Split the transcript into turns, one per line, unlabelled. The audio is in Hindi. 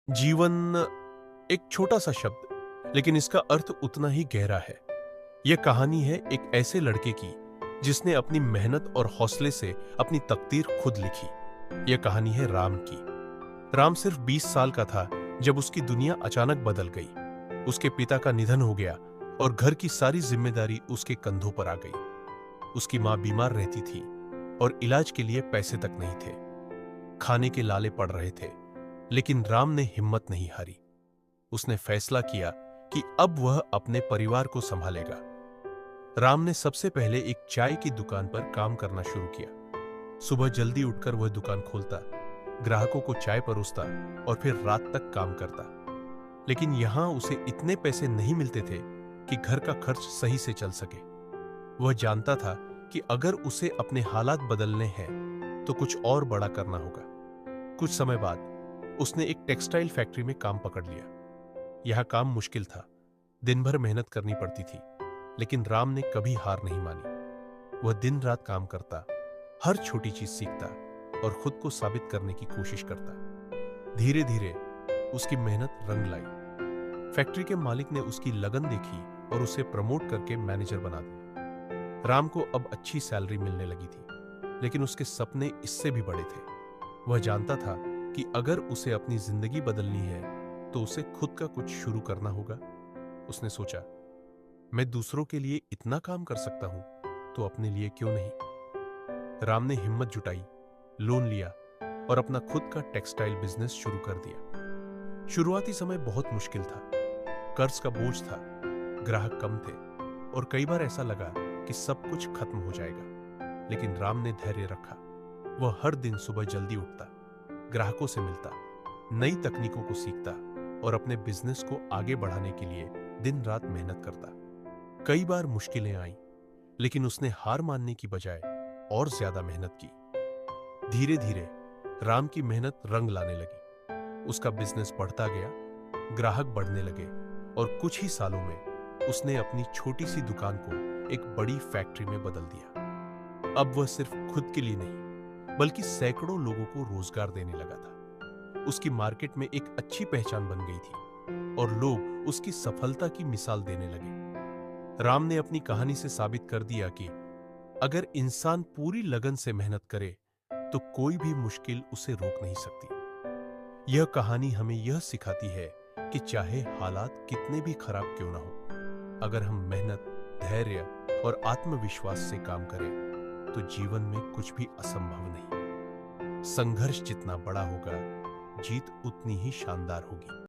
जीवन एक छोटा सा शब्द, लेकिन इसका अर्थ उतना ही गहरा है। यह कहानी है एक ऐसे लड़के की जिसने अपनी मेहनत और हौसले से अपनी तकदीर खुद लिखी। यह कहानी है राम की। राम सिर्फ 20 साल का था जब उसकी दुनिया अचानक बदल गई। उसके पिता का निधन हो गया और घर की सारी जिम्मेदारी उसके कंधों पर आ गई। उसकी मां बीमार रहती थी और इलाज के लिए पैसे तक नहीं थे। खाने के लाले पड़ रहे थे, लेकिन राम ने हिम्मत नहीं हारी। उसने फैसला किया कि अब वह अपने परिवार को संभालेगा। राम ने सबसे पहले एक चाय की दुकान पर काम करना शुरू किया। सुबह जल्दी उठकर वह दुकान खोलता, ग्राहकों को चाय परोसता और फिर रात तक काम करता। लेकिन यहां उसे इतने पैसे नहीं मिलते थे कि घर का खर्च सही से चल सके। वह जानता था कि अगर उसे अपने हालात बदलने हैं तो कुछ और बड़ा करना होगा। कुछ समय बाद उसने एक टेक्सटाइल फैक्ट्री में काम पकड़ लिया। यह काम मुश्किल था, दिन भर मेहनत करनी पड़ती थी, लेकिन राम ने कभी हार नहीं मानी। वह दिन रात काम करता, हर छोटी चीज सीखता और खुद को साबित करने की कोशिश करता। धीरे धीरे उसकी मेहनत रंग लाई। फैक्ट्री के मालिक ने उसकी लगन देखी और उसे प्रमोट करके मैनेजर बना दिया। राम को अब अच्छी सैलरी मिलने लगी थी, लेकिन उसके सपने इससे भी बड़े थे। वह जानता था कि अगर उसे अपनी जिंदगी बदलनी है तो उसे खुद का कुछ शुरू करना होगा। उसने सोचा, मैं दूसरों के लिए इतना काम कर सकता हूं, तो अपने लिए क्यों नहीं। राम ने हिम्मत जुटाई, लोन लिया और अपना खुद का टेक्सटाइल बिजनेस शुरू कर दिया। शुरुआती समय बहुत मुश्किल था। कर्ज का बोझ था, ग्राहक कम थे और कई बार ऐसा लगा कि सब कुछ खत्म हो जाएगा। लेकिन राम ने धैर्य रखा। वह हर दिन सुबह जल्दी उठता, ग्राहकों से मिलता, नई तकनीकों को सीखता और अपने बिजनेस को आगे बढ़ाने के लिए दिन रात मेहनत करता। कई बार मुश्किलें आईं, लेकिन उसने हार मानने की बजाय और ज्यादा मेहनत की। धीरे धीरे राम की मेहनत रंग लाने लगी। उसका बिजनेस बढ़ता गया, ग्राहक बढ़ने लगे और कुछ ही सालों में उसने अपनी छोटी सी दुकान को एक बड़ी फैक्ट्री में बदल दिया। अब वह सिर्फ खुद के लिए नहीं, बल्कि सैकड़ों लोगों को रोजगार देने लगा था। उसकी मार्केट में एक अच्छी पहचान बन गई थी और लोग उसकी सफलता की मिसाल देने लगे। राम ने अपनी कहानी से साबित कर दिया कि अगर इंसान पूरी लगन से मेहनत करे तो कोई भी मुश्किल उसे रोक नहीं सकती। यह कहानी हमें यह सिखाती है कि चाहे हालात कितने भी खराब क्यों ना हो, अगर हम मेहनत, धैर्य और आत्मविश्वास से काम करें तो जीवन में कुछ भी असंभव नहीं। संघर्ष जितना बड़ा होगा, जीत उतनी ही शानदार होगी।